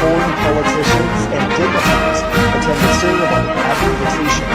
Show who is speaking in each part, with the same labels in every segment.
Speaker 1: foreign politicians and dignitaries attend the ceremony at the invitation.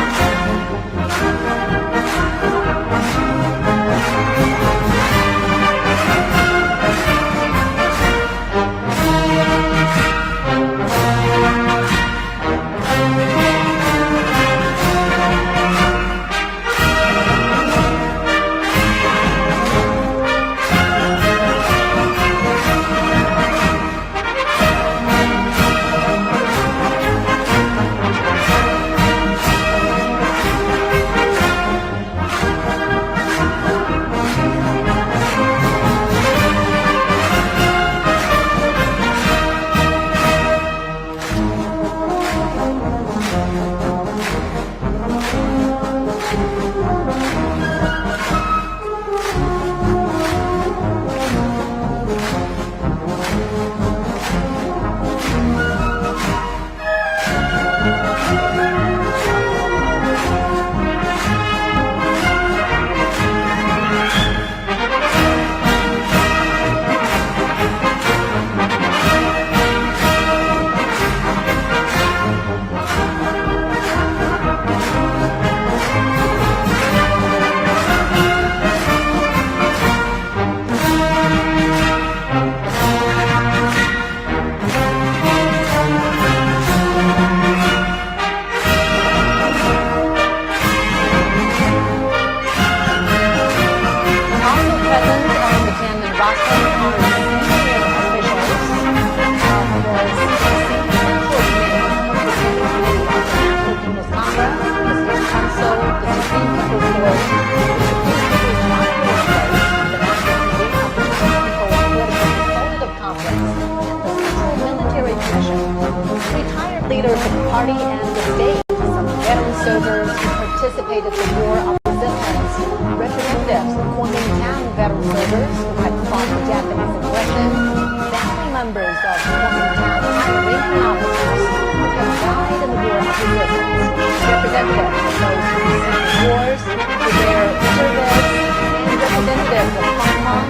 Speaker 2: Leaders of the party and the state, some veteran soldiers who participated in the war of resistance, representatives of Kuomintang veteran soldiers who had fought the Japanese aggression, family members of Kuomintang high-ranking officers who have died in the war of resistance, representatives of those who received wars for their service, and representatives of Hong Kong,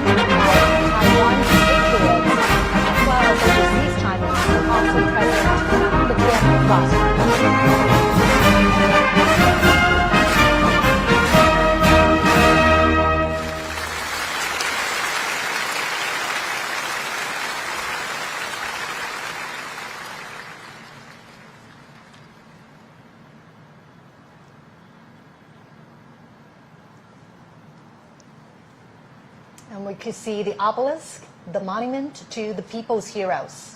Speaker 2: Taiwan patriots, as well as overseas Chinese who are also present. And we could see the obelisk, the monument to the people's heroes.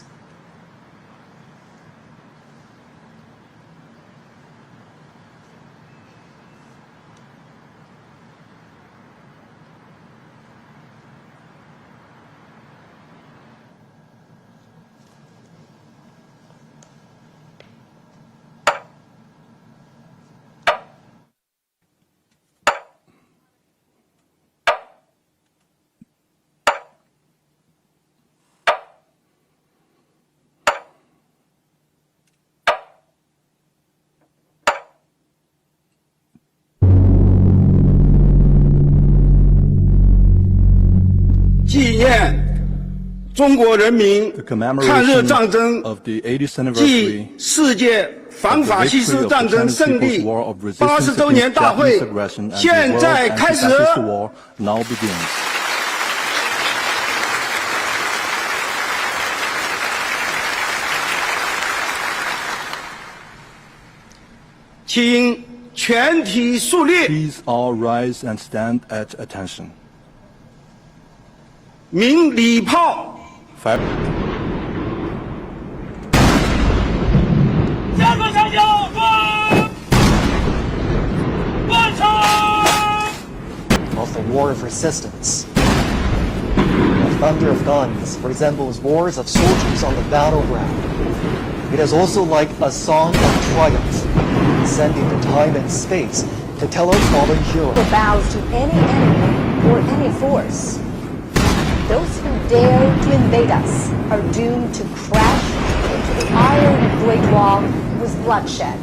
Speaker 3: 中国人民抗日战争暨世界反法西斯战争胜利80周年大会现在开始。请全体肃立。Please all rise and stand at attention. 鸣礼炮。下个长江万长
Speaker 1: of the war of resistance. The thunder of guns resembles roars of soldiers on the battleground. It is also like a song of triumph, descending to time and space to tell our fallen heroes.
Speaker 2: Bows to any enemy or any force. Those who dare to invade us are doomed to crash into the iron Great Wall with bloodshed.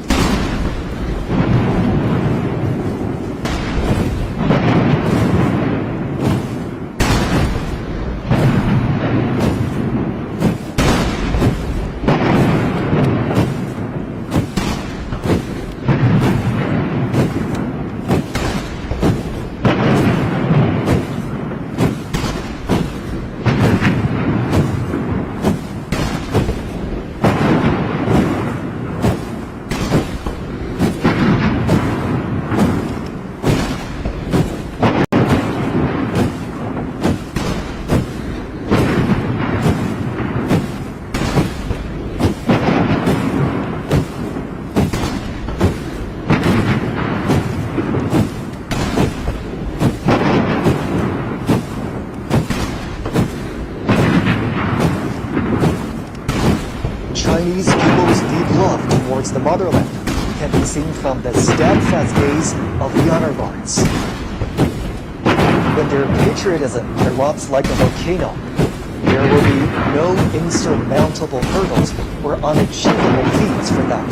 Speaker 1: Chinese people's deep love towards the motherland can be seen from the steadfast gaze of the honor guards. When their patriotism erupts like a volcano, there will be no insurmountable hurdles or unachievable feats for them.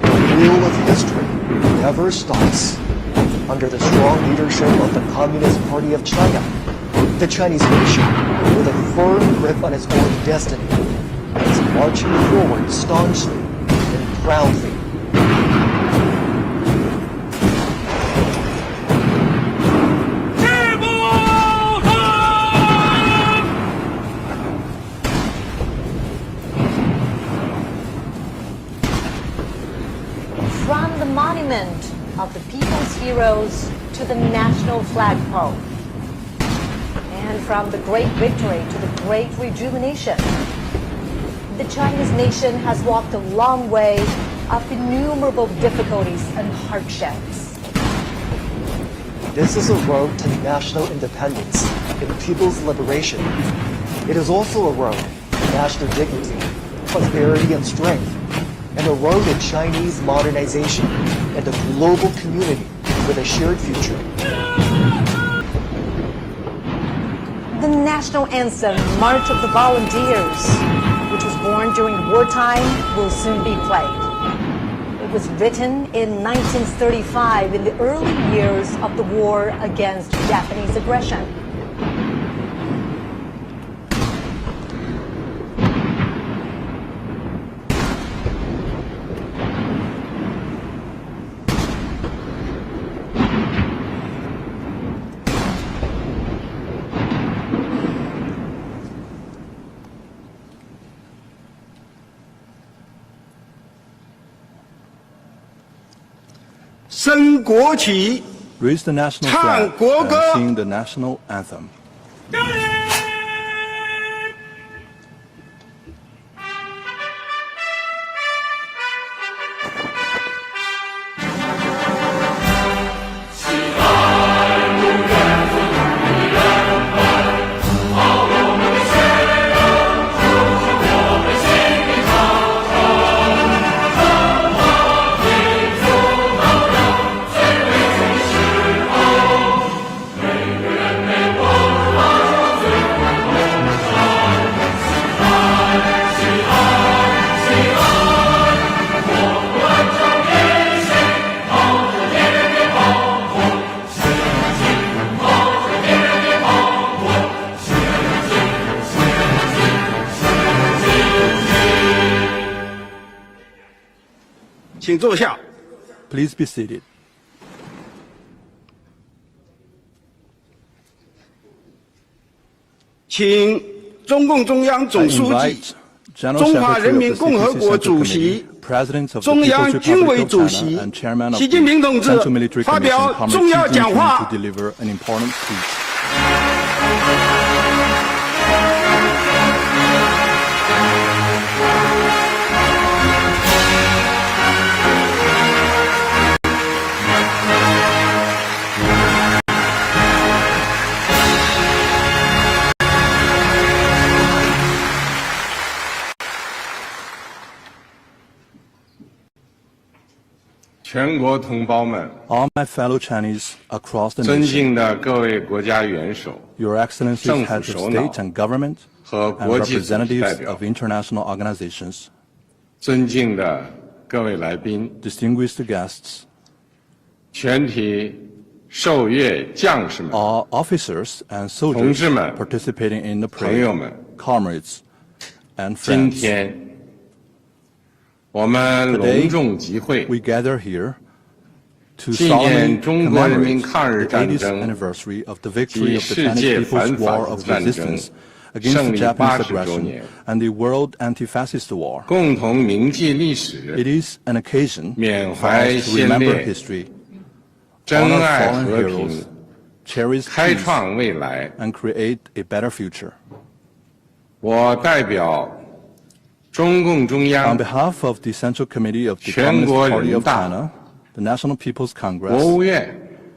Speaker 1: The wheel of history never stops. Under the strong leadership of the Communist Party of China, the Chinese nation, with a firm grip on its own destiny, is marching forward staunchly and proudly.
Speaker 2: From the monument of the people's heroes to the national flagpole, and from the great victory to the great rejuvenation, the Chinese nation has walked a long way of innumerable difficulties and hardships.
Speaker 1: This is a road to national independence and people's liberation. It is also a road to national dignity, prosperity, and strength, and a road to Chinese modernization and a global community with a shared future.
Speaker 2: The national anthem, March of the Volunteers, which was born during wartime, will soon be played. It was written in 1935 in the early years of the war against Japanese aggression.
Speaker 4: Raise the national flag and sing the national anthem. Please be seated.
Speaker 3: I invite General Secretary of the 66th Committee, President of the People's Republic of China, and Chairman of the Central Military Commission, Comrade Xi Jinping, to deliver an important speech.
Speaker 5: 全国同胞们，
Speaker 4: All my fellow Chinese across the
Speaker 5: 尊
Speaker 4: nation,
Speaker 5: 敬的各位国家元首
Speaker 4: Your Excellencies,
Speaker 5: 政府
Speaker 4: heads of
Speaker 5: 首脑
Speaker 4: state and government,
Speaker 5: 和
Speaker 4: and
Speaker 5: 国际组织代
Speaker 4: representatives
Speaker 5: 表
Speaker 4: of， international organizations,
Speaker 5: 尊敬的各位来宾，
Speaker 4: distinguished guests,
Speaker 5: 全体受阅将士们，
Speaker 4: all officers and
Speaker 5: 同
Speaker 4: soldiers
Speaker 5: 志们，
Speaker 4: participating in the
Speaker 5: 朋友
Speaker 4: parade,
Speaker 5: 们，
Speaker 4: comrades, and
Speaker 5: 今
Speaker 4: friends.
Speaker 5: 天我们
Speaker 4: Today,
Speaker 5: 隆重集会，
Speaker 4: we gather here to
Speaker 5: 纪
Speaker 4: solemnly
Speaker 5: 念中国人民
Speaker 4: commemorate
Speaker 5: 抗日
Speaker 4: the
Speaker 5: 战
Speaker 4: 80th
Speaker 5: 争
Speaker 4: anniversary of the victory
Speaker 5: 及
Speaker 4: of the
Speaker 5: 世
Speaker 4: Chinese
Speaker 5: 界
Speaker 4: People's
Speaker 5: 反法
Speaker 4: War
Speaker 5: 西
Speaker 4: of
Speaker 5: 斯战争
Speaker 4: resistance against
Speaker 5: 胜
Speaker 4: the
Speaker 5: 利
Speaker 4: Japanese
Speaker 5: 80周
Speaker 4: aggression
Speaker 5: 年，
Speaker 4: and the World Anti-Fascist War.
Speaker 5: 共同铭记历史，
Speaker 4: It is an occasion
Speaker 5: 缅
Speaker 4: for
Speaker 5: 怀
Speaker 4: us to
Speaker 5: 先
Speaker 4: remember
Speaker 5: 烈，
Speaker 4: history,
Speaker 5: 珍
Speaker 4: honor
Speaker 5: 爱
Speaker 4: fallen
Speaker 5: 和
Speaker 4: heroes,
Speaker 5: 平，
Speaker 4: cherish
Speaker 5: 开
Speaker 4: peace,
Speaker 5: 创未来。
Speaker 4: and create a better future.
Speaker 5: 我代表中共中
Speaker 4: On
Speaker 5: 央、
Speaker 4: behalf of the Central Committee of the
Speaker 5: 全
Speaker 4: Communist
Speaker 5: 国
Speaker 4: Party
Speaker 5: 人
Speaker 4: of
Speaker 5: 大、
Speaker 4: China, the National People's
Speaker 5: 国
Speaker 4: Congress,
Speaker 5: 务院、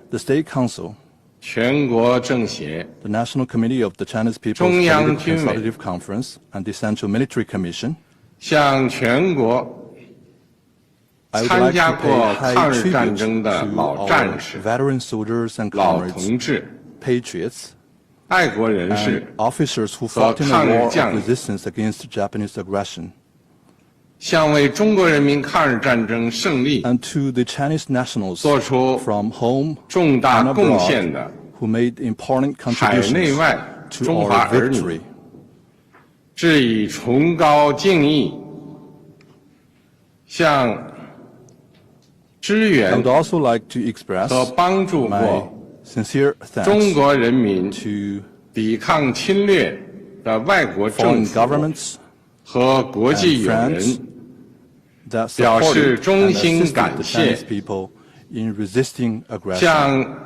Speaker 4: the State Council,
Speaker 5: 全国政协、
Speaker 4: the National Committee of the Chinese People's
Speaker 5: 中央
Speaker 4: Political
Speaker 5: 军委
Speaker 4: Consultative Conference, and the Central Military Commission,
Speaker 5: 向全国
Speaker 4: I would
Speaker 5: 参
Speaker 4: like
Speaker 5: 加
Speaker 4: to
Speaker 5: 过
Speaker 4: pay
Speaker 5: 抗
Speaker 4: high
Speaker 5: 日战
Speaker 4: tribute
Speaker 5: 争的
Speaker 4: to
Speaker 5: 老
Speaker 4: our
Speaker 5: 战士、
Speaker 4: veteran soldiers and
Speaker 5: 老
Speaker 4: comrades,
Speaker 5: 同志、
Speaker 4: patriots,
Speaker 5: 爱国人士
Speaker 4: and officers who fought in the
Speaker 5: 和抗日
Speaker 4: war
Speaker 5: 将领。
Speaker 4: of resistance against Japanese aggression,
Speaker 5: 向为中国人民抗日战争胜利
Speaker 4: and to the Chinese nationals
Speaker 5: 做出
Speaker 4: from home
Speaker 5: 重大
Speaker 4: and
Speaker 5: 贡献
Speaker 4: abroad
Speaker 5: 的
Speaker 4: who made important
Speaker 5: 海内
Speaker 4: contributions
Speaker 5: 外
Speaker 4: to
Speaker 5: 中华
Speaker 4: our
Speaker 5: 儿女
Speaker 4: victory.
Speaker 5: 致以崇高敬意，向支
Speaker 4: I
Speaker 5: 援
Speaker 4: would also like to express
Speaker 5: 和帮助
Speaker 4: my
Speaker 5: 过
Speaker 4: sincere
Speaker 5: 中
Speaker 4: thanks
Speaker 5: 国人民
Speaker 4: to
Speaker 5: 抵抗侵略的外国政
Speaker 4: foreign
Speaker 5: 府
Speaker 4: governments
Speaker 5: 和国际
Speaker 4: and
Speaker 5: 友
Speaker 4: friends
Speaker 5: 人，
Speaker 4: that
Speaker 5: 表示
Speaker 4: supported
Speaker 5: 衷
Speaker 4: and
Speaker 5: 心
Speaker 4: assisted
Speaker 5: 感
Speaker 4: the
Speaker 5: 谢
Speaker 4: Chinese people in resisting aggression.
Speaker 5: 向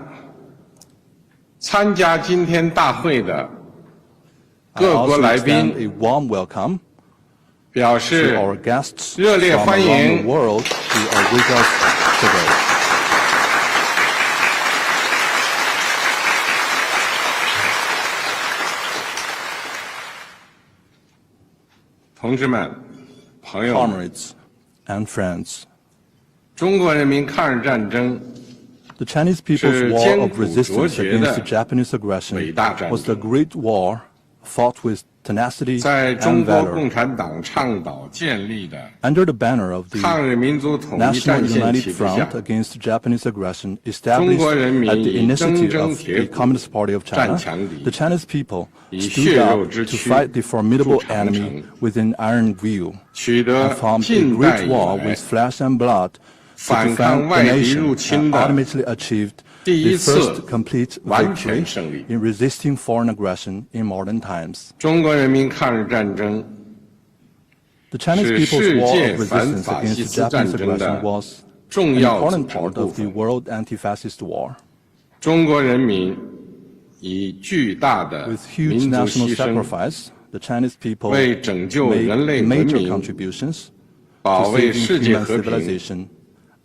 Speaker 5: 参加今天大会的
Speaker 4: I
Speaker 5: 各国
Speaker 4: also
Speaker 5: 来
Speaker 4: extend
Speaker 5: 宾
Speaker 4: a warm welcome
Speaker 5: 表
Speaker 4: to
Speaker 5: 示
Speaker 4: our guests
Speaker 5: 热烈
Speaker 4: from
Speaker 5: 欢
Speaker 4: around
Speaker 5: 迎
Speaker 4: the world who are with us today.
Speaker 5: 同志们、朋友们，
Speaker 4: Comrades and friends,
Speaker 5: 中国人民抗日战争
Speaker 4: the Chinese people's
Speaker 5: 是
Speaker 4: war
Speaker 5: 艰
Speaker 4: of
Speaker 5: 苦
Speaker 4: resistance
Speaker 5: 卓绝的
Speaker 4: against the Japanese aggression
Speaker 5: 伟大战
Speaker 4: was
Speaker 5: 争
Speaker 4: the great war fought with tenacity
Speaker 5: 在中
Speaker 4: and
Speaker 5: 国
Speaker 4: valor
Speaker 5: 共产党倡导建立的
Speaker 4: under the banner of the
Speaker 5: 抗日民族统一
Speaker 4: National
Speaker 5: 战线
Speaker 4: United
Speaker 5: 旗帜下
Speaker 4: Front，against Japanese aggression established
Speaker 5: 中国人民
Speaker 4: at the
Speaker 5: 以铮
Speaker 4: initiative
Speaker 5: 铮
Speaker 4: of
Speaker 5: 铁
Speaker 4: the
Speaker 5: 骨
Speaker 4: Communist Party of
Speaker 5: 战
Speaker 4: China,
Speaker 5: 强敌
Speaker 4: the Chinese people
Speaker 5: 以
Speaker 4: stood
Speaker 5: 血肉
Speaker 4: up
Speaker 5: 之
Speaker 4: to
Speaker 5: 躯
Speaker 4: fight the formidable
Speaker 5: 筑长城
Speaker 4: enemy within iron view
Speaker 5: 取得
Speaker 4: and formed a
Speaker 5: 近代
Speaker 4: great
Speaker 5: 以
Speaker 4: war
Speaker 5: 来
Speaker 4: with flesh and blood to
Speaker 5: 反
Speaker 4: defend
Speaker 5: 抗
Speaker 4: the
Speaker 5: 外敌
Speaker 4: nation
Speaker 5: 入侵
Speaker 4: and
Speaker 5: 的
Speaker 4: ultimately achieved
Speaker 5: 第
Speaker 4: the
Speaker 5: 一次
Speaker 4: first complete
Speaker 5: 完全
Speaker 4: victory
Speaker 5: 胜利。
Speaker 4: in resisting foreign aggression in modern times.
Speaker 5: 中国人民抗日战争
Speaker 4: The Chinese
Speaker 5: 是
Speaker 4: people's
Speaker 5: 世
Speaker 4: war
Speaker 5: 界
Speaker 4: of
Speaker 5: 反
Speaker 4: resistance
Speaker 5: 法西
Speaker 4: against
Speaker 5: 斯
Speaker 4: the
Speaker 5: 战
Speaker 4: Japanese
Speaker 5: 争的
Speaker 4: aggression was
Speaker 5: 重
Speaker 4: an
Speaker 5: 要组
Speaker 4: important
Speaker 5: 成
Speaker 4: part
Speaker 5: 部
Speaker 4: of the
Speaker 5: 分。
Speaker 4: world anti-fascist war.
Speaker 5: 中国人民以巨大的
Speaker 4: With huge
Speaker 5: 民族
Speaker 4: national
Speaker 5: 牺牲，
Speaker 4: sacrifice, the Chinese people
Speaker 5: 为拯救
Speaker 4: made
Speaker 5: 人类文
Speaker 4: major
Speaker 5: 明、
Speaker 4: contributions
Speaker 5: 保
Speaker 4: to
Speaker 5: 卫
Speaker 4: saving
Speaker 5: 世界
Speaker 4: human
Speaker 5: 和平
Speaker 4: civilization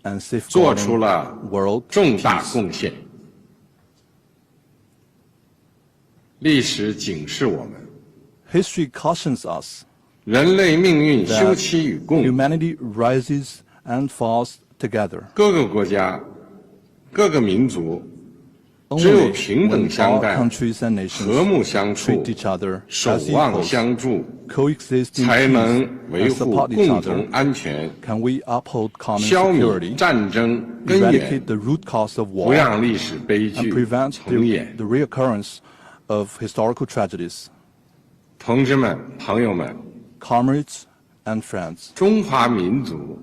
Speaker 4: and
Speaker 5: 做出
Speaker 4: safeguarding
Speaker 5: 了
Speaker 4: world
Speaker 5: 重大
Speaker 4: peace.
Speaker 5: 贡献。历史警示我们，
Speaker 4: History cautions us
Speaker 5: 人类命运
Speaker 4: that
Speaker 5: 休戚与共，
Speaker 4: humanity rises and falls together.
Speaker 5: 各个国家、各个民族只有
Speaker 4: Only
Speaker 5: 平等
Speaker 4: when
Speaker 5: 相
Speaker 4: all
Speaker 5: 待、
Speaker 4: countries and
Speaker 5: 和
Speaker 4: nations
Speaker 5: 睦相处
Speaker 4: treat、each other
Speaker 5: 守
Speaker 4: as
Speaker 5: 望
Speaker 4: equals,
Speaker 5: 相助，
Speaker 4: coexist in
Speaker 5: 才能
Speaker 4: peace
Speaker 5: 维
Speaker 4: and
Speaker 5: 护
Speaker 4: support each
Speaker 5: 共同
Speaker 4: other,
Speaker 5: 安全，
Speaker 4: can we uphold common
Speaker 5: 消灭
Speaker 4: security,
Speaker 5: 战争根源
Speaker 4: eradicate，the root cause of
Speaker 5: 不
Speaker 4: war,
Speaker 5: 让历史悲
Speaker 4: and
Speaker 5: 剧
Speaker 4: prevent
Speaker 5: 重演。
Speaker 4: the reoccurrence of historical tragedies.
Speaker 5: 同志们、朋友们，
Speaker 4: Comrades and friends,
Speaker 5: 中华民族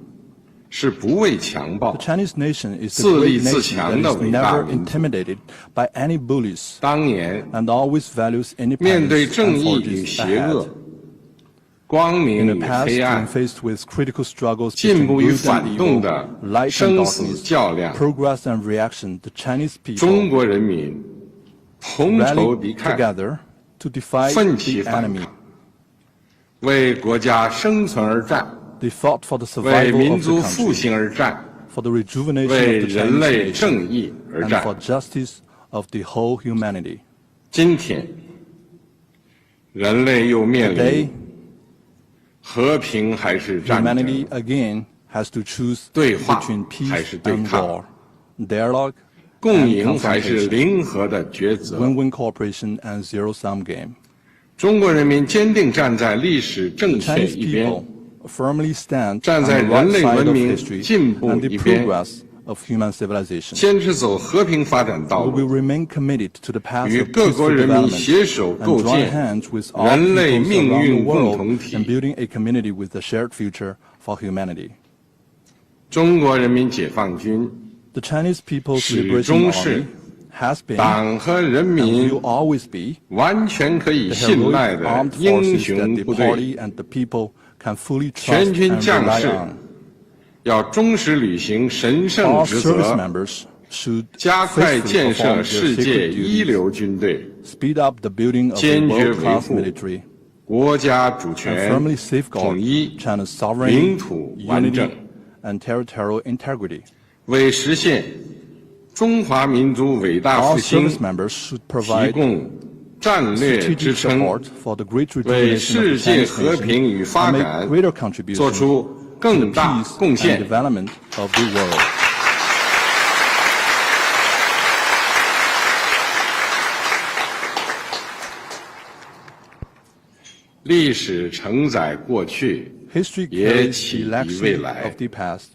Speaker 5: 是不畏强暴
Speaker 4: the，Chinese nation is a
Speaker 5: 自立
Speaker 4: great
Speaker 5: 自
Speaker 4: nation
Speaker 5: 强
Speaker 4: that
Speaker 5: 的
Speaker 4: is
Speaker 5: 伟大
Speaker 4: never
Speaker 5: 民族。
Speaker 4: intimidated by any bullies
Speaker 5: 当年
Speaker 4: and always values
Speaker 5: 面对
Speaker 4: independence
Speaker 5: 正
Speaker 4: and
Speaker 5: 义与
Speaker 4: forges
Speaker 5: 邪
Speaker 4: ahead.
Speaker 5: 恶、光
Speaker 4: In
Speaker 5: 明
Speaker 4: the
Speaker 5: 与
Speaker 4: past,
Speaker 5: 黑
Speaker 4: when
Speaker 5: 暗、
Speaker 4: faced with critical struggles
Speaker 5: 进
Speaker 4: between
Speaker 5: 步与
Speaker 4: good
Speaker 5: 反
Speaker 4: and
Speaker 5: 动
Speaker 4: evil,
Speaker 5: 的
Speaker 4: light and
Speaker 5: 生死
Speaker 4: darkness,
Speaker 5: 较量，
Speaker 4: progress and reaction, the Chinese
Speaker 5: 中
Speaker 4: people
Speaker 5: 国人民同仇敌
Speaker 4: rallied
Speaker 5: 忾，
Speaker 4: together to defy
Speaker 5: 奋起
Speaker 4: the
Speaker 5: 反
Speaker 4: enemy.
Speaker 5: 抗，为国家生存而战，
Speaker 4: They fought for the
Speaker 5: 为
Speaker 4: survival
Speaker 5: 民
Speaker 4: of
Speaker 5: 族
Speaker 4: the
Speaker 5: 复
Speaker 4: country,
Speaker 5: 兴而战，
Speaker 4: for the rejuvenation
Speaker 5: 为
Speaker 4: of the
Speaker 5: 人
Speaker 4: Chinese
Speaker 5: 类
Speaker 4: nation,
Speaker 5: 正义而
Speaker 4: and
Speaker 5: 战。
Speaker 4: for justice of the whole humanity.
Speaker 5: 今天，人类又面
Speaker 4: Today,
Speaker 5: 临和平还是战
Speaker 4: humanity
Speaker 5: 争、
Speaker 4: again has to choose
Speaker 5: 对话
Speaker 4: between
Speaker 5: 还
Speaker 4: peace
Speaker 5: 是对
Speaker 4: and
Speaker 5: 抗、
Speaker 4: war, dialogue
Speaker 5: 共
Speaker 4: and
Speaker 5: 赢还是
Speaker 4: confrontation,
Speaker 5: 零和的抉择。
Speaker 4: win-win cooperation and zero-sum game.
Speaker 5: 中国人民坚定站在历史正
Speaker 4: The
Speaker 5: 确
Speaker 4: Chinese
Speaker 5: 一边，
Speaker 4: people firmly stand
Speaker 5: 站
Speaker 4: on
Speaker 5: 在
Speaker 4: the
Speaker 5: 人
Speaker 4: right
Speaker 5: 类
Speaker 4: side
Speaker 5: 文
Speaker 4: of
Speaker 5: 明
Speaker 4: history
Speaker 5: 进步
Speaker 4: and the
Speaker 5: 一边，
Speaker 4: progress of human civilization.
Speaker 5: 坚持走和平发展道
Speaker 4: We will
Speaker 5: 路，
Speaker 4: remain committed to the path
Speaker 5: 与
Speaker 4: of
Speaker 5: 各国
Speaker 4: peaceful
Speaker 5: 人民
Speaker 4: development
Speaker 5: 携手
Speaker 4: and
Speaker 5: 构
Speaker 4: join
Speaker 5: 建
Speaker 4: hands with all
Speaker 5: 人类
Speaker 4: peoples
Speaker 5: 命
Speaker 4: around
Speaker 5: 运
Speaker 4: the
Speaker 5: 共
Speaker 4: world
Speaker 5: 同体
Speaker 4: and。building a community with a shared future for humanity.
Speaker 5: 中国人民解放军
Speaker 4: The Chinese People's
Speaker 5: 始
Speaker 4: Liberation
Speaker 5: 终是
Speaker 4: Army has been
Speaker 5: 党和人
Speaker 4: and
Speaker 5: 民
Speaker 4: will always be
Speaker 5: 完全可以
Speaker 4: the
Speaker 5: 信赖
Speaker 4: heroic
Speaker 5: 的
Speaker 4: armed
Speaker 5: 英
Speaker 4: forces
Speaker 5: 雄
Speaker 4: that the
Speaker 5: 部队，
Speaker 4: party and the people can fully
Speaker 5: 全
Speaker 4: trust
Speaker 5: 军
Speaker 4: and
Speaker 5: 将
Speaker 4: rely
Speaker 5: 士
Speaker 4: on.
Speaker 5: 要忠实履行神圣
Speaker 4: All
Speaker 5: 职
Speaker 4: service
Speaker 5: 责，
Speaker 4: members should
Speaker 5: 加快
Speaker 4: faithfully
Speaker 5: 建设
Speaker 4: perform
Speaker 5: 世
Speaker 4: their
Speaker 5: 界
Speaker 4: sacred
Speaker 5: 一
Speaker 4: duties,
Speaker 5: 流军队，
Speaker 4: speed up the building of a
Speaker 5: 坚决维
Speaker 4: world-class
Speaker 5: 护
Speaker 4: military,
Speaker 5: 国家主
Speaker 4: and
Speaker 5: 权
Speaker 4: firmly
Speaker 5: 统
Speaker 4: safeguard
Speaker 5: 一、
Speaker 4: China's
Speaker 5: 领
Speaker 4: sovereignty,
Speaker 5: 土完整，
Speaker 4: unity, and territorial integrity.
Speaker 5: 为实现中华民族伟大
Speaker 4: All
Speaker 5: 复兴
Speaker 4: service members should
Speaker 5: 提
Speaker 4: provide
Speaker 5: 供战略支
Speaker 4: strategic
Speaker 5: 撑，
Speaker 4: support for the great
Speaker 5: 为
Speaker 4: rejuvenation of
Speaker 5: 世
Speaker 4: the
Speaker 5: 界
Speaker 4: Chinese
Speaker 5: 和平与
Speaker 4: nation
Speaker 5: 发
Speaker 4: and
Speaker 5: 展
Speaker 4: make greater
Speaker 5: 做
Speaker 4: contributions
Speaker 5: 出
Speaker 4: to
Speaker 5: 更
Speaker 4: the
Speaker 5: 大
Speaker 4: peace
Speaker 5: 贡
Speaker 4: and
Speaker 5: 献。
Speaker 4: development of the world.
Speaker 5: 历史承载过去，
Speaker 4: History
Speaker 5: 也
Speaker 4: carries
Speaker 5: 启
Speaker 4: the
Speaker 5: 迪未
Speaker 4: legacy
Speaker 5: 来
Speaker 4: of。the past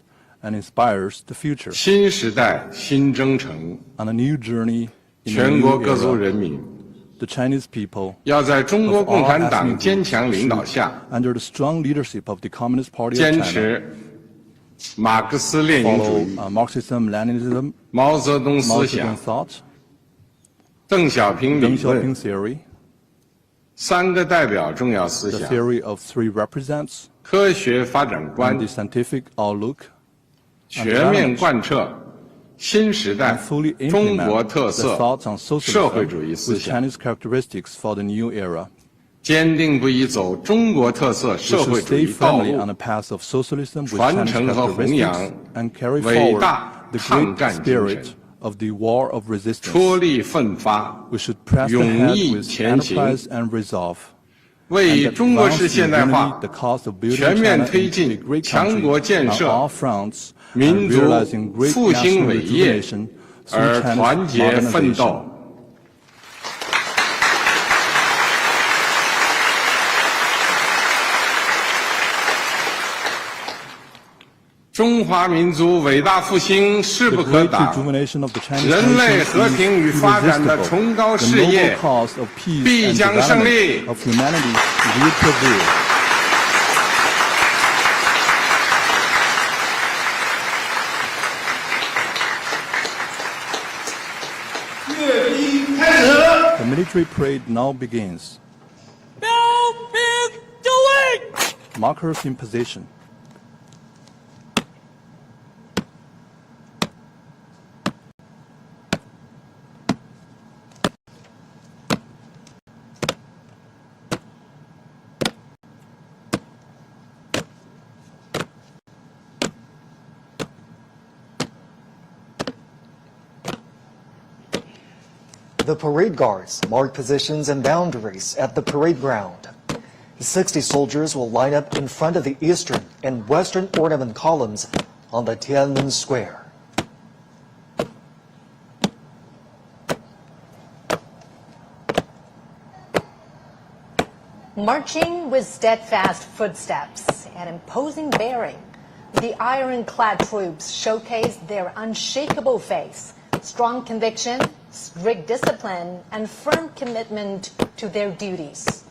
Speaker 4: and inspires the future.
Speaker 5: 新时代新征程，
Speaker 4: On a new journey in a
Speaker 5: 全国
Speaker 4: new
Speaker 5: 各族
Speaker 4: era,
Speaker 5: 人民
Speaker 4: the Chinese people
Speaker 5: 要在中国
Speaker 4: of
Speaker 5: 共
Speaker 4: all
Speaker 5: 产党
Speaker 4: ethnic
Speaker 5: 坚
Speaker 4: groups
Speaker 5: 强领导
Speaker 4: should,
Speaker 5: 下，
Speaker 4: under the strong leadership of the Communist Party of
Speaker 5: 坚
Speaker 4: China,
Speaker 5: 持马克思列宁主
Speaker 4: follow
Speaker 5: 义、
Speaker 4: Marxism, Leninism,
Speaker 5: 毛泽东
Speaker 4: Mao
Speaker 5: 思想
Speaker 4: Zedong、thought,
Speaker 5: 邓小平理
Speaker 4: Deng
Speaker 5: 论
Speaker 4: Xiaoping theory,
Speaker 5: 三个代表重要思
Speaker 4: the
Speaker 5: 想、
Speaker 4: theory of three represents,
Speaker 5: 科学发展观
Speaker 4: and the scientific outlook,
Speaker 5: 全面贯彻新时代
Speaker 4: and fully
Speaker 5: 中国
Speaker 4: implement
Speaker 5: 特
Speaker 4: the
Speaker 5: 色
Speaker 4: thoughts on
Speaker 5: 社会主
Speaker 4: socialism
Speaker 5: 义思
Speaker 4: with
Speaker 5: 想，
Speaker 4: Chinese characteristics for the new era.
Speaker 5: 坚定不移走中国特色
Speaker 4: We
Speaker 5: 社
Speaker 4: should
Speaker 5: 会主
Speaker 4: stay
Speaker 5: 义道
Speaker 4: firmly
Speaker 5: 路
Speaker 4: on，the path of socialism with
Speaker 5: 传
Speaker 4: Chinese
Speaker 5: 承和弘
Speaker 4: characteristics
Speaker 5: 扬
Speaker 4: and carry
Speaker 5: 伟
Speaker 4: forward
Speaker 5: 大
Speaker 4: the
Speaker 5: 抗
Speaker 4: great
Speaker 5: 战精
Speaker 4: spirit
Speaker 5: 神，
Speaker 4: of the war of resistance.
Speaker 5: 出力奋发，
Speaker 4: We should press
Speaker 5: 勇
Speaker 4: ahead
Speaker 5: 毅
Speaker 4: with
Speaker 5: 前行，
Speaker 4: enterprise and resolve.
Speaker 5: 为
Speaker 4: And
Speaker 5: 中国
Speaker 4: advance
Speaker 5: 式
Speaker 4: the
Speaker 5: 现代
Speaker 4: unity,
Speaker 5: 化
Speaker 4: the cause of building
Speaker 5: 全面
Speaker 4: China
Speaker 5: 推
Speaker 4: into a
Speaker 5: 进
Speaker 4: great
Speaker 5: 强国
Speaker 4: country
Speaker 5: 建
Speaker 4: on
Speaker 5: 设
Speaker 4: all fronts
Speaker 5: 民
Speaker 4: and
Speaker 5: 族
Speaker 4: realizing great
Speaker 5: 复兴
Speaker 4: national
Speaker 5: 伟业
Speaker 4: rejuvenation
Speaker 5: 而
Speaker 4: through
Speaker 5: 团
Speaker 4: China's
Speaker 5: 结奋
Speaker 4: modernization.
Speaker 5: 斗。中华民族伟大复兴势
Speaker 4: The
Speaker 5: 不可
Speaker 4: great
Speaker 5: 挡，
Speaker 4: rejuvenation of the Chinese
Speaker 5: 人类
Speaker 4: nation
Speaker 5: 和平与
Speaker 4: is
Speaker 5: 发展的
Speaker 4: irresistible.
Speaker 5: 崇高
Speaker 4: The
Speaker 5: 事
Speaker 4: noble
Speaker 5: 业
Speaker 4: cause of peace
Speaker 5: 必
Speaker 4: and
Speaker 5: 将胜利
Speaker 4: development of humanity will prevail.
Speaker 3: 阅兵开始。
Speaker 4: The military parade now begins. Markers in position.
Speaker 1: The parade guards mark positions and boundaries at the parade ground. 60 soldiers will line up in front of the eastern and western ornament columns on the Tiananmen Square.
Speaker 2: Marching with steadfast footsteps and imposing bearing, the ironclad troops showcase their unshakable faith, strong conviction, strict discipline, and firm commitment to their duties.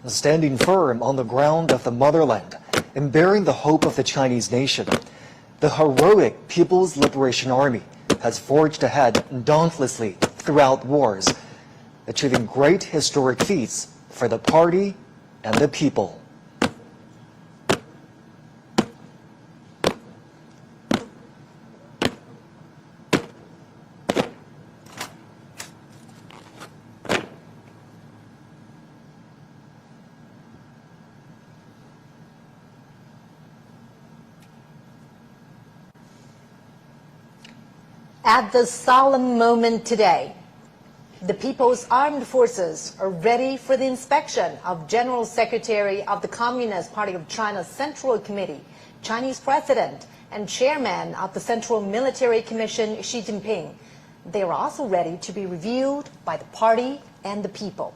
Speaker 1: Standing firm on the ground of the motherland and bearing the hope of the Chinese nation, the heroic People's Liberation Army has forged ahead dauntlessly throughout wars, achieving great historic feats for the party and the people.
Speaker 2: At this solemn moment today, the People's Armed Forces are ready for the inspection of General Secretary of the Communist Party of China's Central Committee, Chinese President, and Chairman of the Central Military Commission, Xi Jinping. They are also ready to be reviewed by the party and the people.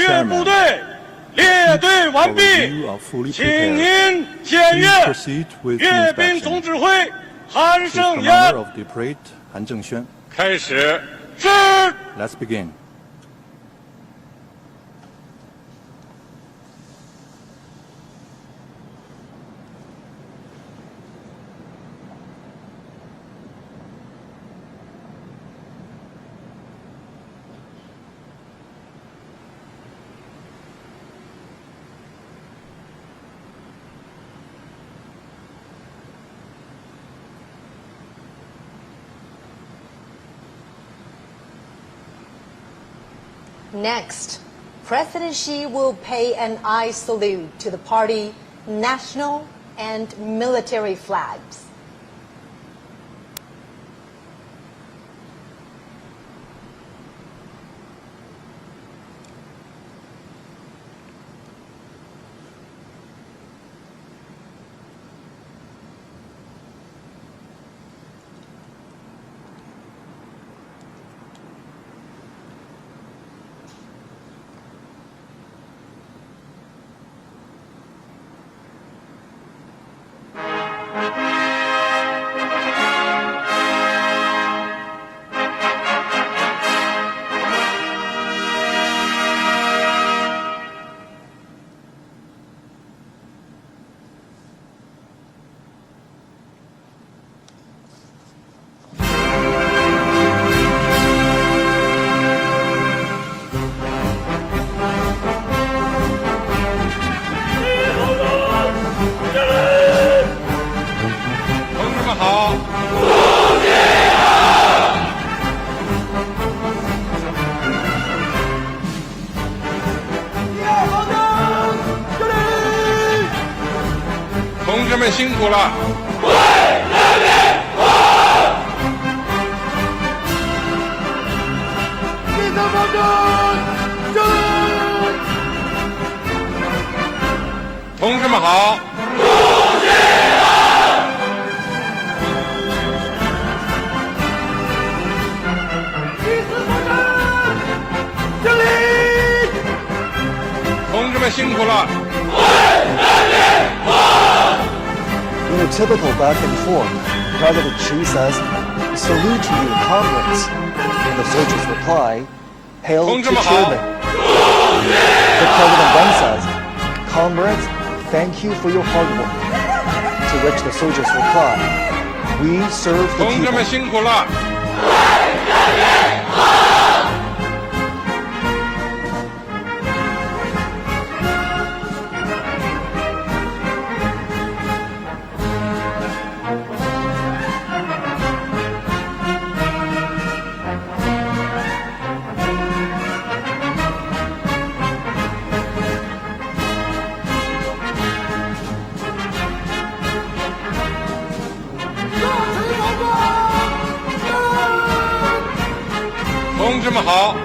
Speaker 6: 阅部队列队完毕，请您检阅阅兵总指挥韩胜言。开始。是。
Speaker 4: Let's begin.
Speaker 2: Next, President Xi will pay an eye salute to the party national and military flags.
Speaker 5: 辛苦了！
Speaker 6: 为人民服务！地方方针，胜利！
Speaker 5: 同志们好！
Speaker 6: 同志好！第四方针，胜利！
Speaker 5: 同志们辛苦了！
Speaker 6: 为人民服务！
Speaker 1: In a typical back and forth, President Xi says, "Salute to you, comrades." And the soldiers reply, "Hail to chairman." The president then says, "Comrades, thank you for your hard work." To which the soldiers reply, "We serve the
Speaker 5: 同志们
Speaker 1: people."
Speaker 5: 辛苦了！ 同志们好！
Speaker 6: 同志好！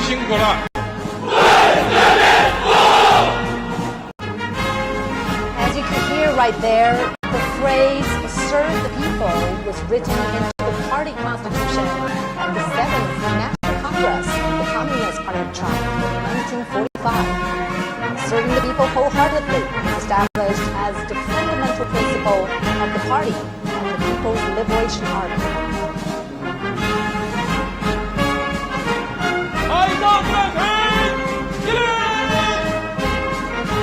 Speaker 5: 辛苦了！
Speaker 2: As you can hear right there, the phrase "serve the people" was written into the party constitution at the 7th National Congress of the Communist Party of China in 1945. Serving the people wholeheartedly is established as the fundamental principle of the party and the People's Liberation Army.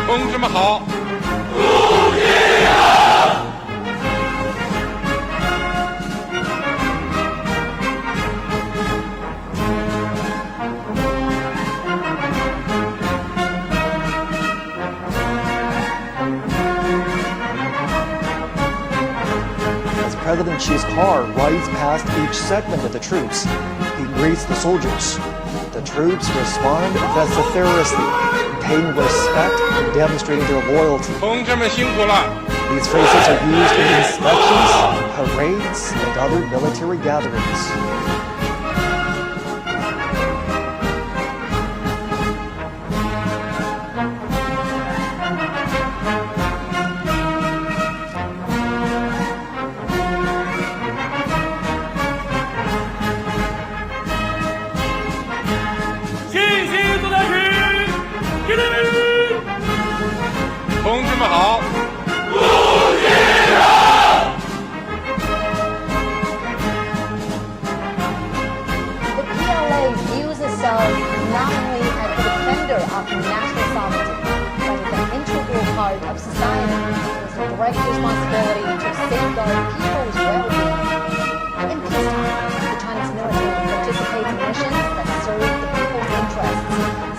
Speaker 5: 同志们好！
Speaker 6: 同志好！
Speaker 1: As President Xi's car rides past each segment of the troops, he greets the soldiers. The troops respond vociferously, paying respect and demonstrating their loyalty.
Speaker 6: 同志们辛苦了。
Speaker 1: These phrases are used in inspections, parades, and other military gatherings.
Speaker 2: Responsibility to safeguard people's well-being. In peacetime, the Chinese military participates in missions that serve the people's interests,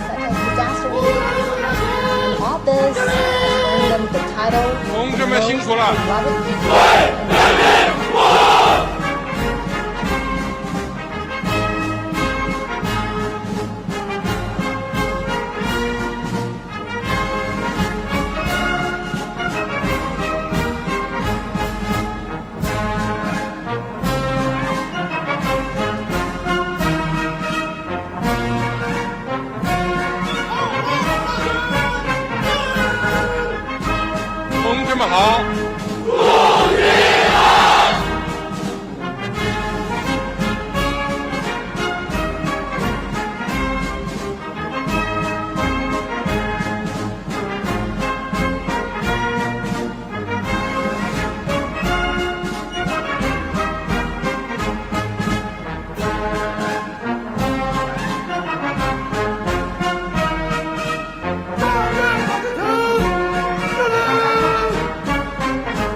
Speaker 2: such as disaster relief. And all this has earned them the title of the most beloved people in the world.
Speaker 6: 好。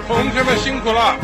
Speaker 6: 同志们辛苦了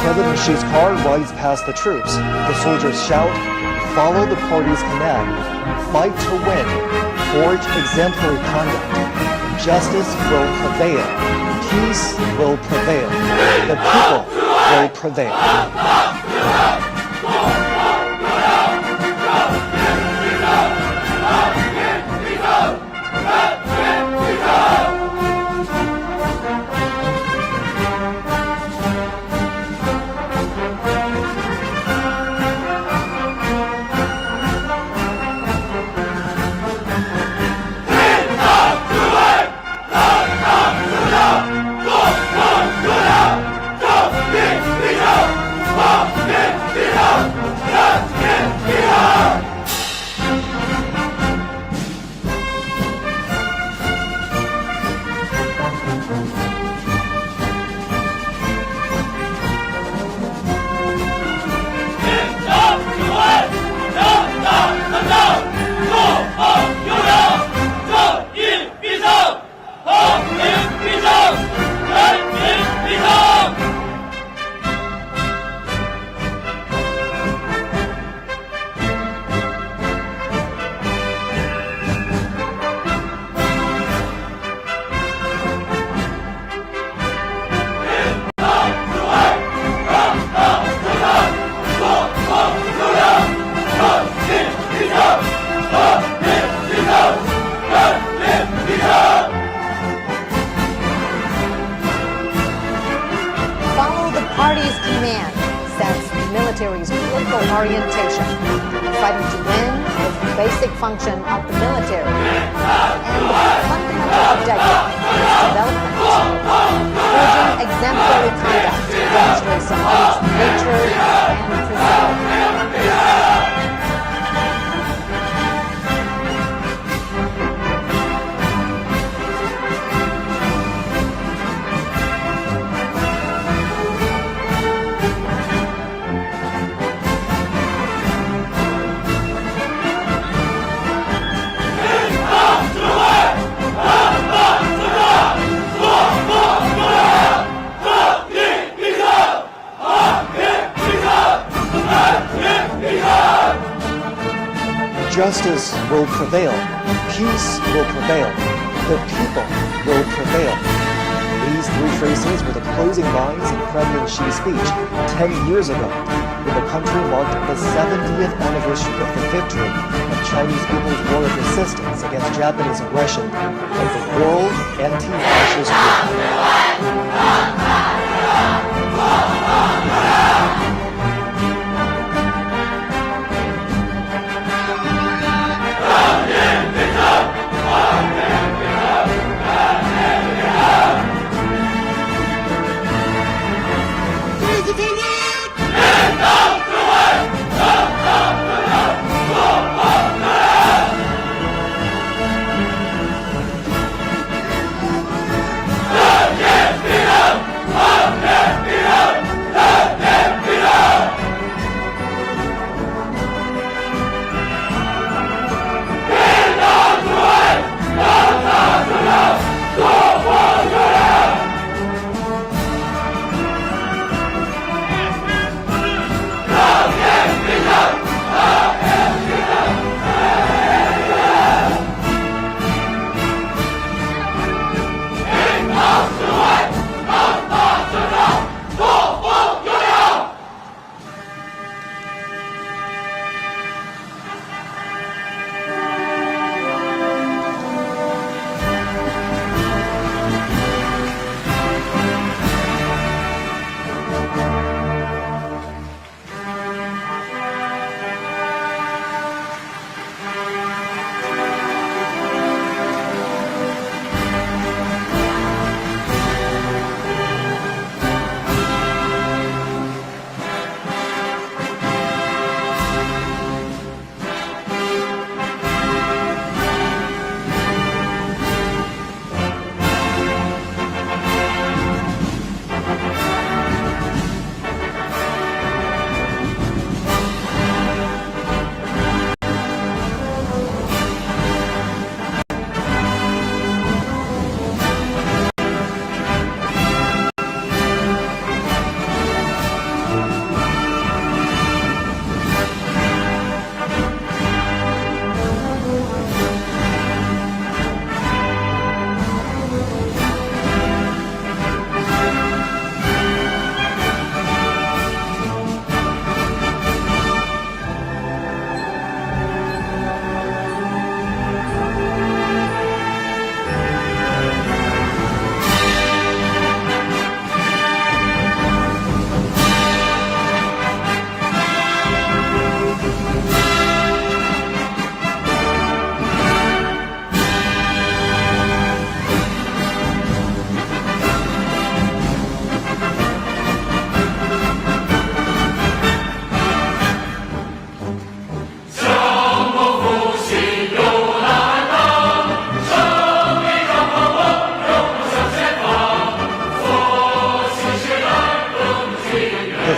Speaker 6: ！President
Speaker 1: Xi's car rides past the troops. The soldiers shout, follow the party's command, fight to win, forge exemplary conduct. Justice will prevail. Peace will prevail. The people will prevail.
Speaker 6: Yeah.
Speaker 2: orientation. Fighting to win is the basic function of the military, and the fundamental objective is development. Forging exemplary conduct demonstrates the army's nature and personality.
Speaker 1: Justice will prevail. Peace will prevail. The people will prevail. These three phrases were the closing lines in President Xi's speech 10 years ago, when the country marked the 70th anniversary of the victory of Chinese people's war of resistance against Japanese aggression and the World Anti-Fascist War.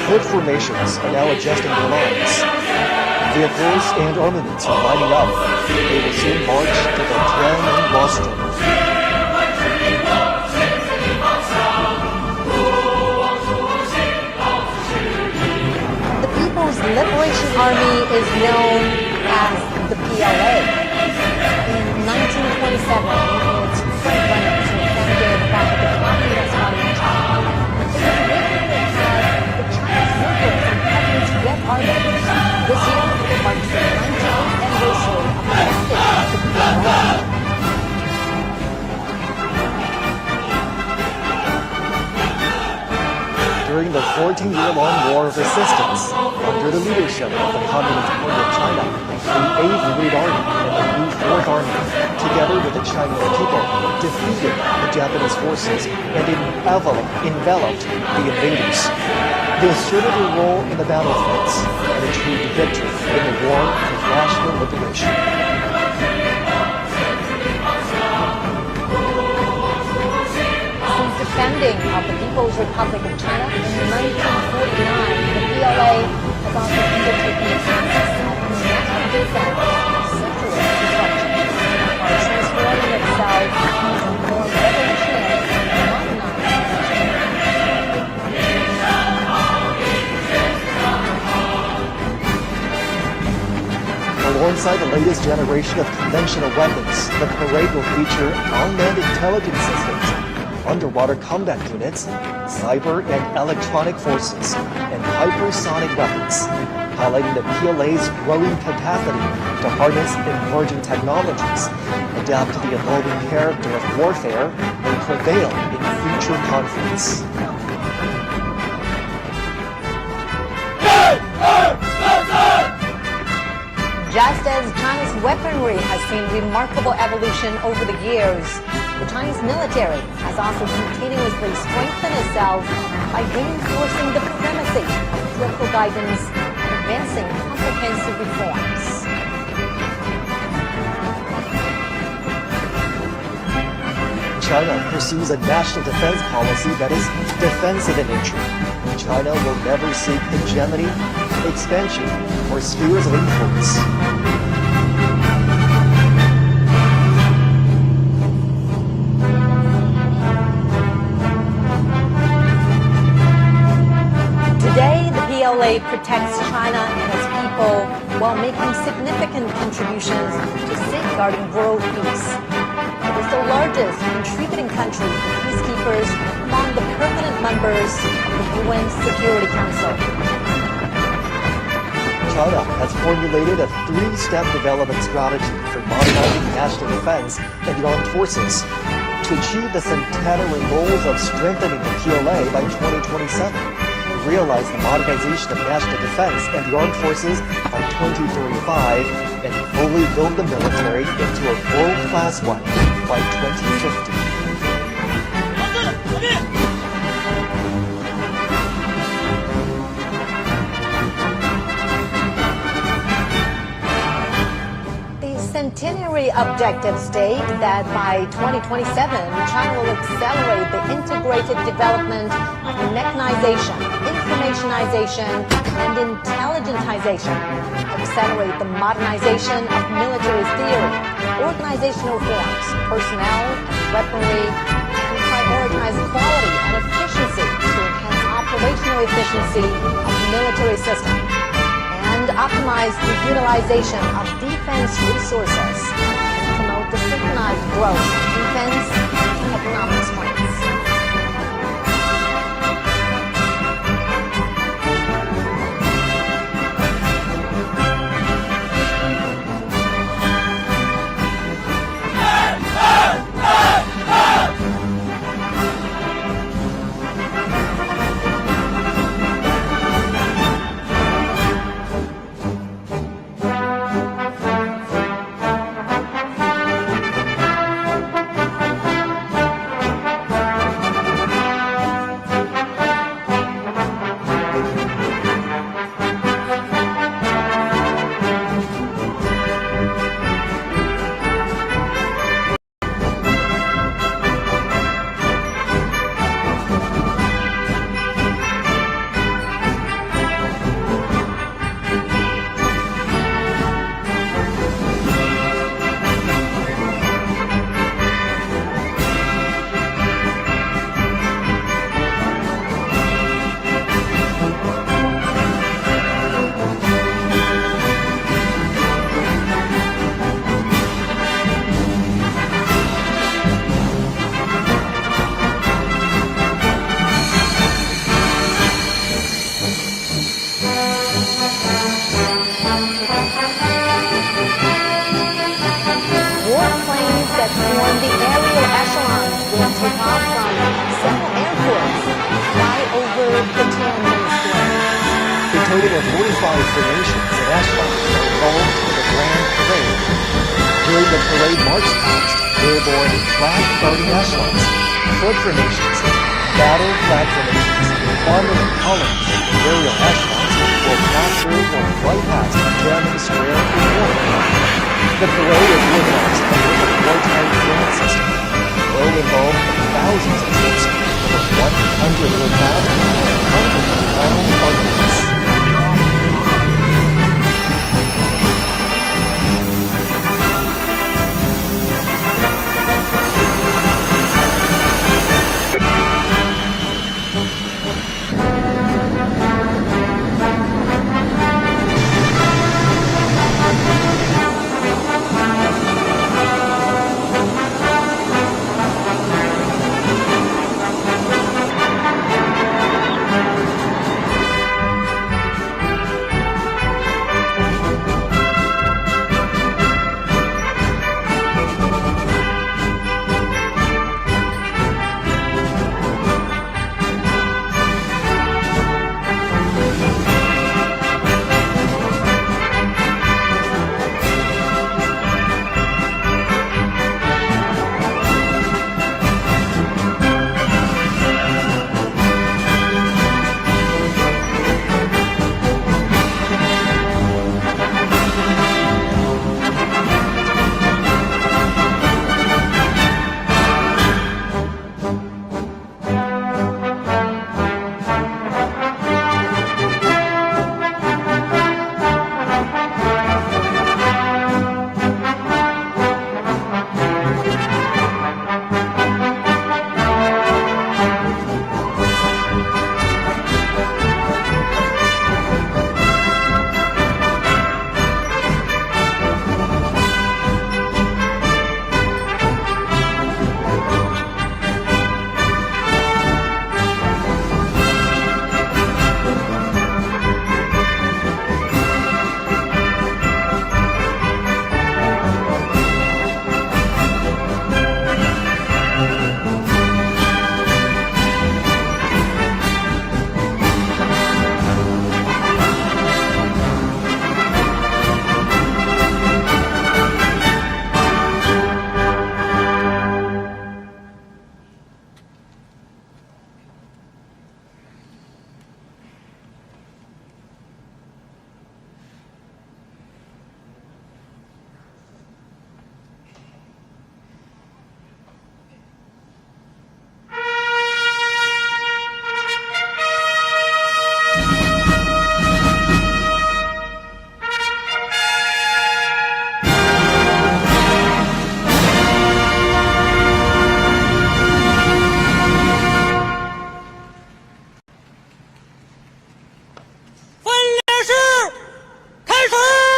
Speaker 1: Foot formations are now adjusting their lines. Vehicles and armaments are lining up. They will soon march to the Tiananmen rostrum.
Speaker 2: The People's Liberation Army is known as the PLA. In 1927, its frontrunners were founded by the Communist Party of China. It was originally called the Chinese Workers and Peasants Red Army. This year marks the 19th anniversary of the founding of the PLA.
Speaker 1: during the 14-year-long War of Resistance, under the leadership of the Communist Party of China, the 8th Red Army and the new 4th Army, together with the Chinese people, defeated the Japanese forces and enveloped the invaders. They asserted their role in the battlefields and achieved victory in the War of National Liberation.
Speaker 2: Since defending of the People's Republic of China in 1949, the PLA has also undertaken the process of national defense, centralist construction, while transforming itself into a more revolutionary and modernized
Speaker 1: Alongside the latest generation of conventional weapons, the parade will feature unmanned intelligence systems, underwater combat units, cyber and electronic forces, and hypersonic weapons, highlighting the PLA's growing capacity to harness emerging technologies, adapt to the evolving character of warfare, and prevail in future conflicts.
Speaker 2: Just as China's weaponry has seen remarkable evolution over the years, the Chinese military has also continuously strengthened itself by reinforcing the primacy of critical guidance and advancing comprehensive reforms.
Speaker 1: China pursues a national defense policy that is defensive in nature. China will never seek hegemony, expansion, or spheres of influence.
Speaker 2: Today, the PLA protects China and its people while making significant contributions to safeguarding world peace. It is the largest contributing country for peacekeepers among the permanent members of the UN Security Council.
Speaker 1: China has formulated a three-step development strategy for modernizing national defense and the armed forces to achieve the centenary goals of strengthening the PLA by 2027, realize the modernization of national defense and the armed forces by 2035, and fully build the military into a world-class one by 2050.
Speaker 2: Centenary objectives state that by 2027, China will accelerate the integrated development of mechanization, informationization, and intelligentization, accelerate the modernization of military theory, organizational forms, personnel, and weaponry, and prioritize quality and efficiency to enhance operational efficiency of the military system, and optimize the utilization of defense resources and promote the synchronized growth of defense and economic strengths. form the aerial echelons will take off from several airports, fly over the
Speaker 1: total of 45 formations and echelons are involved in the Grand Parade. During the parade march past, airborne flag-guarding echelons, foot formations, battle flag formations, armament columns, and aerial echelons will pass through or fly past Tiananmen Square in order. The parade is organized under the wartime command system. It will involve thousands of troops, over 100 aircraft, and hundreds of armed armaments.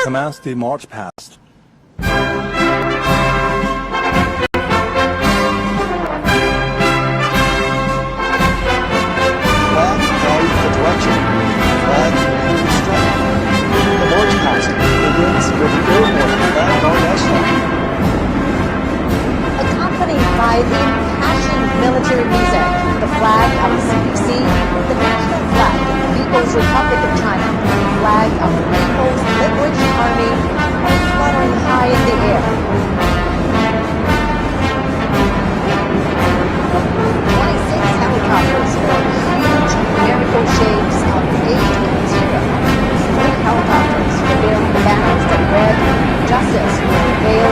Speaker 4: Commence the march past.
Speaker 1: Flag guides the direction. Flag will strike. The march past begins with the airborne flag guard echelon.
Speaker 2: Accompanied by the impassioned military music, the flag of the CPC, the national flag of the People's Republic of China, the flag of the People's Liberation Army are fluttering high in the air. 26 helicopters form huge numerical shapes of 8 and 0. 3 helicopters bearing the banners that read, "Justice will prevail,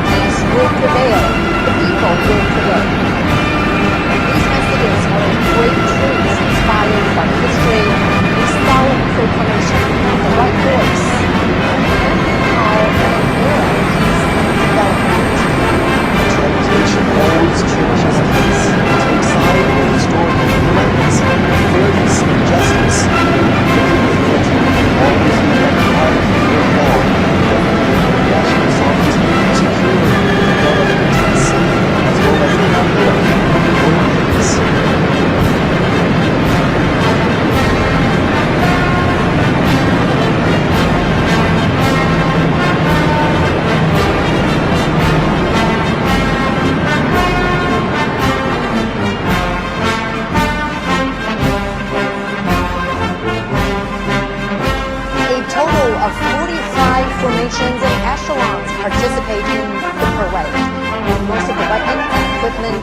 Speaker 2: peace will prevail, the people will prevail." These messages are great truths inspired by history, a solemn proclamation of the right voice, and the power of an era of peace and development.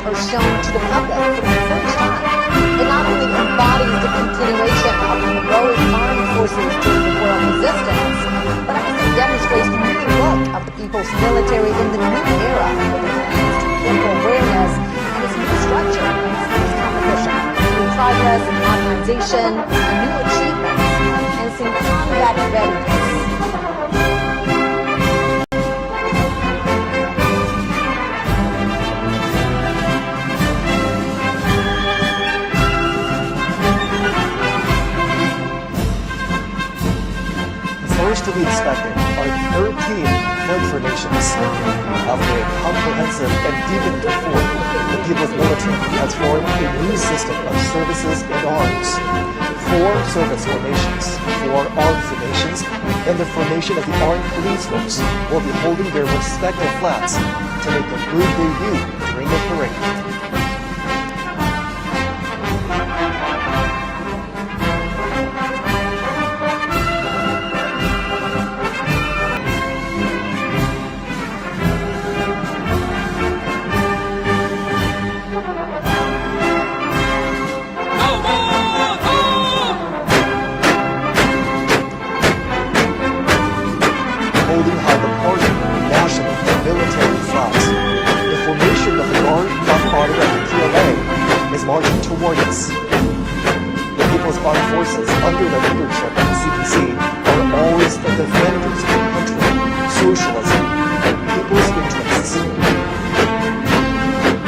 Speaker 2: are shown to the public for the first time. It not only embodies the continuation of the heroic armed forces during the world resistance, but also demonstrates the new look of the people's military in the new era with enhanced political awareness and its new structure and its composition, through progress and modernization and new achievements, enhancing combat readiness.
Speaker 1: First to be inspected are 13 flag formations. After a comprehensive and deepened reform, the People's Military has formed a new system of services and arms. 4 service formations, 4 armed formations, and the formation of the armed police force will be holding their respective flags to make a good debut during the parade. Holding high the party, national, and military flags. The formation of the Guard Body of the PLA is marching toward us. The People's Armed Forces, under the leadership of the CPC, are always the defenders of the country, socialism,